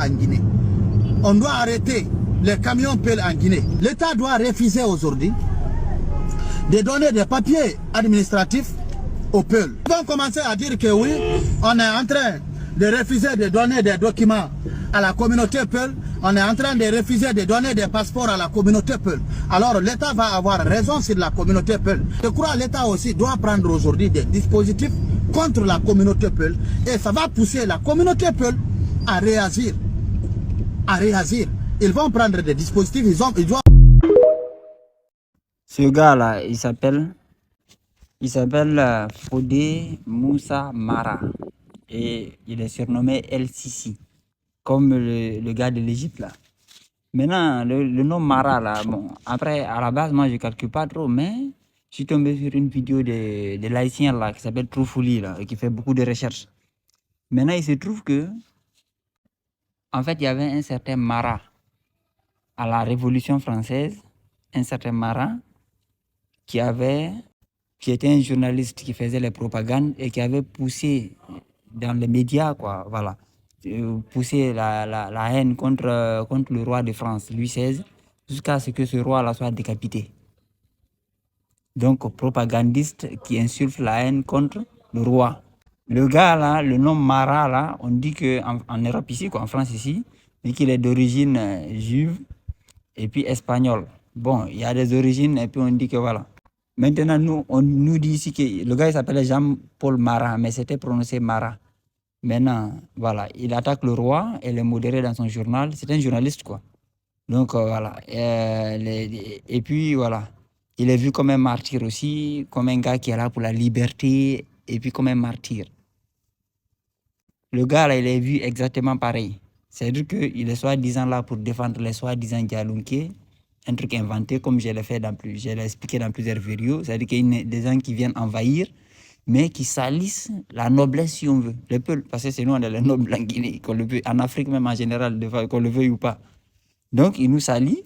en Guinée. On doit arrêter les camions peuls en Guinée. L'État doit refuser aujourd'hui de donner des papiers administratifs aux peuls. Ils vont commencer à dire que oui, on est en train de refuser de donner des documents à la communauté Peul. On est en train de refuser de donner des passeports à la communauté Peul. Alors l'État va avoir raison sur la communauté Peul. Je crois que l'État aussi doit prendre aujourd'hui des dispositifs contre la communauté Peul. Et ça va pousser la communauté Peul à réagir. À réagir. Ils vont prendre des dispositifs, ils doivent... Ce gars-là, il s'appelle Fodé Moussa Mara. Et il est surnommé El Sisi, comme le gars de l'Égypte là. Maintenant, le nom Mara là, bon, après, à la base, moi je calcule pas trop, mais je suis tombé sur une vidéo de l'haïtien là, qui s'appelle Troufouli là, et qui fait beaucoup de recherches. Maintenant, il se trouve que, en fait, il y avait un certain Mara à la Révolution française, un certain Mara qui était un journaliste qui faisait les propagandes et qui avait poussé dans les médias, quoi, voilà, pousser la haine contre le roi de France, Louis XVI, jusqu'à ce que ce roi-là soit décapité. Donc, propagandiste qui insulte la haine contre le roi. Le gars là, le nom Mara là, on dit qu'en Europe ici, quoi, en France ici, dit qu'il est d'origine juive et puis espagnole. Bon, il y a des origines et puis on dit que voilà. Maintenant, nous, on nous dit ici que le gars il s'appelait Jean-Paul Marat, mais c'était prononcé Marat. Maintenant, voilà, il attaque le roi et le modéré dans son journal. C'est un journaliste, quoi. Donc, voilà. Et puis, voilà. Il est vu comme un martyr aussi, comme un gars qui est là pour la liberté, et puis comme un martyr. Le gars, là, il est vu exactement pareil. C'est-à-dire qu'il est soi-disant là pour défendre les soi-disant Dialunké, un truc inventé, comme je l'ai expliqué dans plusieurs vidéos. C'est-à-dire qu'il y a des gens qui viennent envahir, mais qui salissent la noblesse, si on veut. Le peuple, parce que c'est nous, on est les nobles en Guinée, qu'on le veut, en Afrique même en général, qu'on le veuille ou pas. Donc, il nous salit,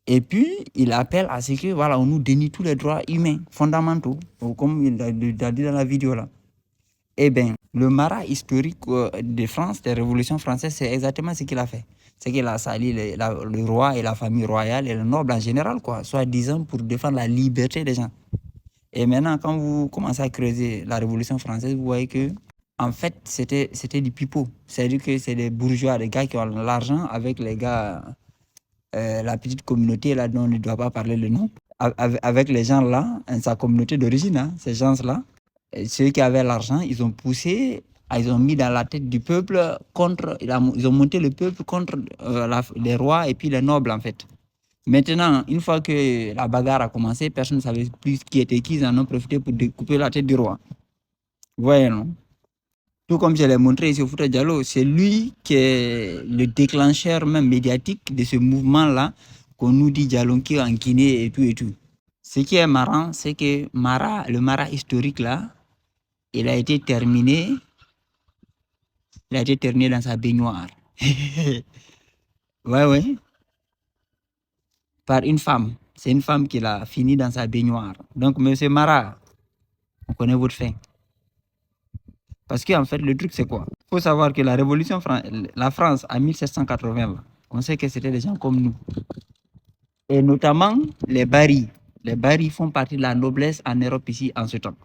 et puis, il appelle à ce que, voilà, on nous dénie tous les droits humains fondamentaux, comme il a dit dans la vidéo là. Eh bien, le Marat historique de France, des révolutions françaises, c'est exactement ce qu'il a fait. C'est qu'il a sali le roi et la famille royale et le noble en général, quoi, soi-disant pour défendre la liberté des gens. Et maintenant, quand vous commencez à creuser la Révolution française, vous voyez que, en fait, c'était du pipeau. C'est-à-dire que c'est des bourgeois, des gars qui ont l'argent avec les gars, la petite communauté là dont on ne doit pas parler le nom, avec les gens là, sa communauté d'origine, hein, ces gens-là, ceux qui avaient l'argent, ils ont poussé, ils ont mis dans la tête du peuple ils ont monté le peuple contre les rois et puis les nobles en fait. Maintenant, une fois que la bagarre a commencé, personne ne savait plus qui était qui. Ils en ont profité pour découper la tête du roi. Vous voyez, non? Tout comme je l'ai montré ici au Fouta Diallo, c'est lui qui est le déclencheur même médiatique de ce mouvement-là qu'on nous dit Dialonké en Guinée et tout et tout. Ce qui est marrant, c'est que le Mara historique là, il a été terminé dans sa baignoire. Ouais. Par une femme. C'est une femme qui l'a fini dans sa baignoire. Donc, monsieur Mara, on connaît votre fin. Parce qu'en fait, le truc, c'est quoi? Il faut savoir que la France, en 1780, on sait que c'était des gens comme nous. Et notamment, les Bari. Les Bari font partie de la noblesse en Europe ici, en ce temps.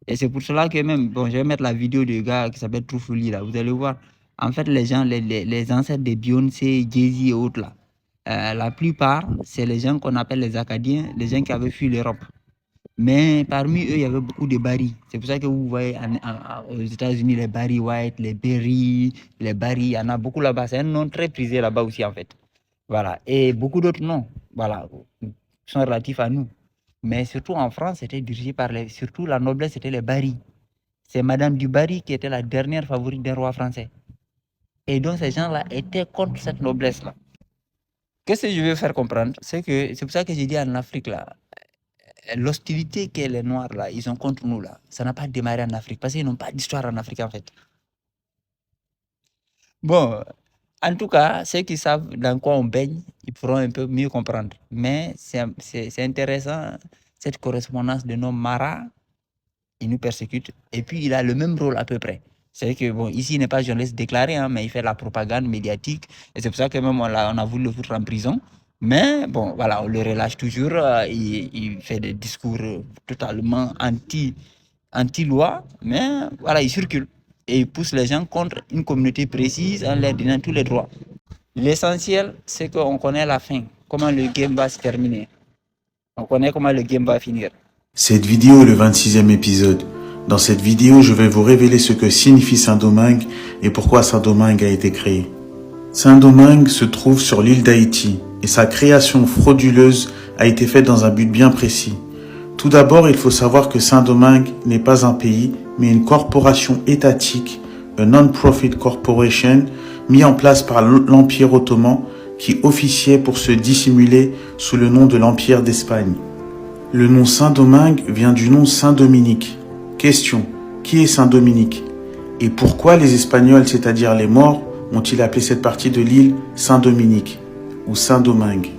Et c'est pour cela que même, bon, je vais mettre la vidéo du gars qui s'appelle Troufouli, là. Vous allez voir. En fait, les gens, les ancêtres de Beyoncé, Jay-Z et autres, là, la plupart, c'est les gens qu'on appelle les Acadiens, les gens qui avaient fui l'Europe. Mais parmi eux, il y avait beaucoup de Barry. C'est pour ça que vous voyez aux États-Unis les Barry White, les Berry, les Barry, il y en a beaucoup là-bas. C'est un nom très prisé là-bas aussi, en fait. Voilà. Et beaucoup d'autres noms, voilà, sont relatifs à nous. Mais surtout en France, c'était dirigé par surtout la noblesse, c'était les Barry. C'est Madame du Barry qui était la dernière favorite des rois français. Et donc, ces gens-là étaient contre cette noblesse-là. Qu'est-ce que je veux faire comprendre? C'est pour ça que j'ai dit en Afrique, là, l'hostilité que les Noirs, là, ils ont contre nous, là, ça n'a pas démarré en Afrique, parce qu'ils n'ont pas d'histoire en Afrique, en fait. Bon, en tout cas, ceux qui savent dans quoi on baigne, ils pourront un peu mieux comprendre. Mais c'est intéressant, cette correspondance de nom Mara, il nous persécute, et puis il a le même rôle à peu près. C'est que, bon, ici, il n'est pas journaliste déclaré, hein, mais il fait la propagande médiatique. Et c'est pour ça que même on a voulu le foutre en prison. Mais bon, voilà, on le relâche toujours. Il fait des discours totalement anti-loi. Mais voilà, il circule. Et il pousse les gens contre une communauté précise en leur donnant tous les droits. L'essentiel, c'est qu'on connaît la fin. Comment le game va se terminer. On connaît comment le game va finir. Cette vidéo est le 26e épisode. Dans cette vidéo, je vais vous révéler ce que signifie Saint-Domingue et pourquoi Saint-Domingue a été créé. Saint-Domingue se trouve sur l'île d'Haïti et sa création frauduleuse a été faite dans un but bien précis. Tout d'abord, il faut savoir que Saint-Domingue n'est pas un pays, mais une corporation étatique, un non-profit corporation, mis en place par l'Empire ottoman qui officiait pour se dissimuler sous le nom de l'Empire d'Espagne. Le nom Saint-Domingue vient du nom Saint-Dominique. Question, qui est Saint-Dominique? Et pourquoi les Espagnols, c'est-à-dire les Maures, ont-ils appelé cette partie de l'île Saint-Dominique ou Saint-Domingue?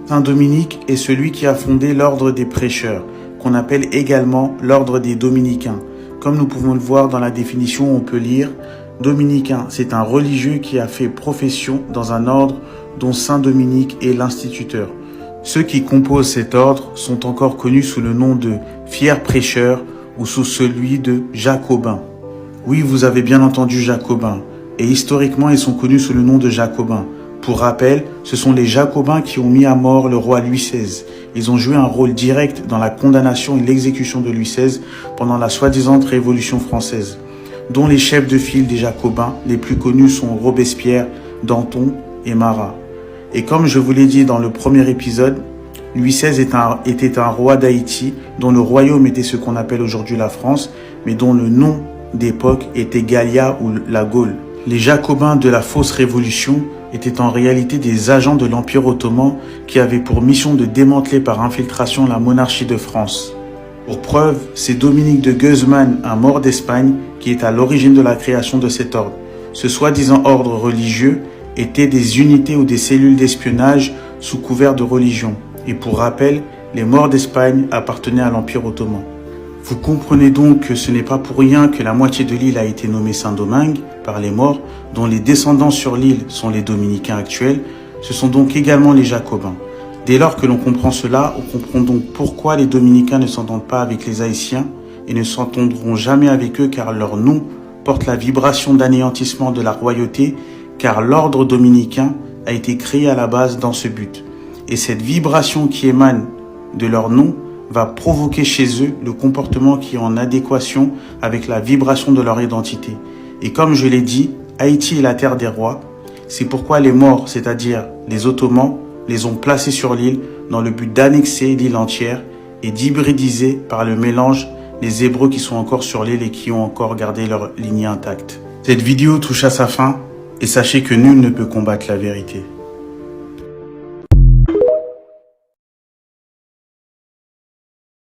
Saint-Dominique est celui qui a fondé l'ordre des prêcheurs, qu'on appelle également l'ordre des dominicains. Comme nous pouvons le voir dans la définition, on peut lire « Dominicain, c'est un religieux qui a fait profession dans un ordre dont Saint-Dominique est l'instituteur. » Ceux qui composent cet ordre sont encore connus sous le nom de fiers prêcheurs ou sous celui de jacobins. Oui, vous avez bien entendu jacobins. Et historiquement, ils sont connus sous le nom de jacobins. Pour rappel, ce sont les jacobins qui ont mis à mort le roi Louis XVI. Ils ont joué un rôle direct dans la condamnation et l'exécution de Louis XVI pendant la soi-disant Révolution française, dont les chefs de file des jacobins les plus connus sont Robespierre, Danton et Marat. Et comme je vous l'ai dit dans le premier épisode, Louis XVI était un roi d'Haïti dont le royaume était ce qu'on appelle aujourd'hui la France, mais dont le nom d'époque était Gallia ou la Gaule. Les Jacobins de la fausse révolution étaient en réalité des agents de l'Empire ottoman qui avaient pour mission de démanteler par infiltration la monarchie de France. Pour preuve, c'est Dominique de Guzman, un Maure d'Espagne, qui est à l'origine de la création de cet ordre. Ce soi-disant ordre religieux étaient des unités ou des cellules d'espionnage sous couvert de religion. Et pour rappel, les Maures d'Espagne appartenaient à l'Empire ottoman. Vous comprenez donc que ce n'est pas pour rien que la moitié de l'île a été nommée Saint-Domingue par les Maures, dont les descendants sur l'île sont les Dominicains actuels. Ce sont donc également les Jacobins. Dès lors que l'on comprend cela, on comprend donc pourquoi les Dominicains ne s'entendent pas avec les Haïtiens et ne s'entendront jamais avec eux, car leur nom porte la vibration d'anéantissement de la royauté, car l'ordre dominicain a été créé à la base dans ce but. Et cette vibration qui émane de leur nom va provoquer chez eux le comportement qui est en adéquation avec la vibration de leur identité. Et comme je l'ai dit, Haïti est la terre des rois. C'est pourquoi les Maures, c'est-à-dire les Ottomans, les ont placés sur l'île dans le but d'annexer l'île entière et d'hybridiser par le mélange les Hébreux qui sont encore sur l'île et qui ont encore gardé leur lignée intacte. Cette vidéo touche à sa fin et sachez que nul ne peut combattre la vérité.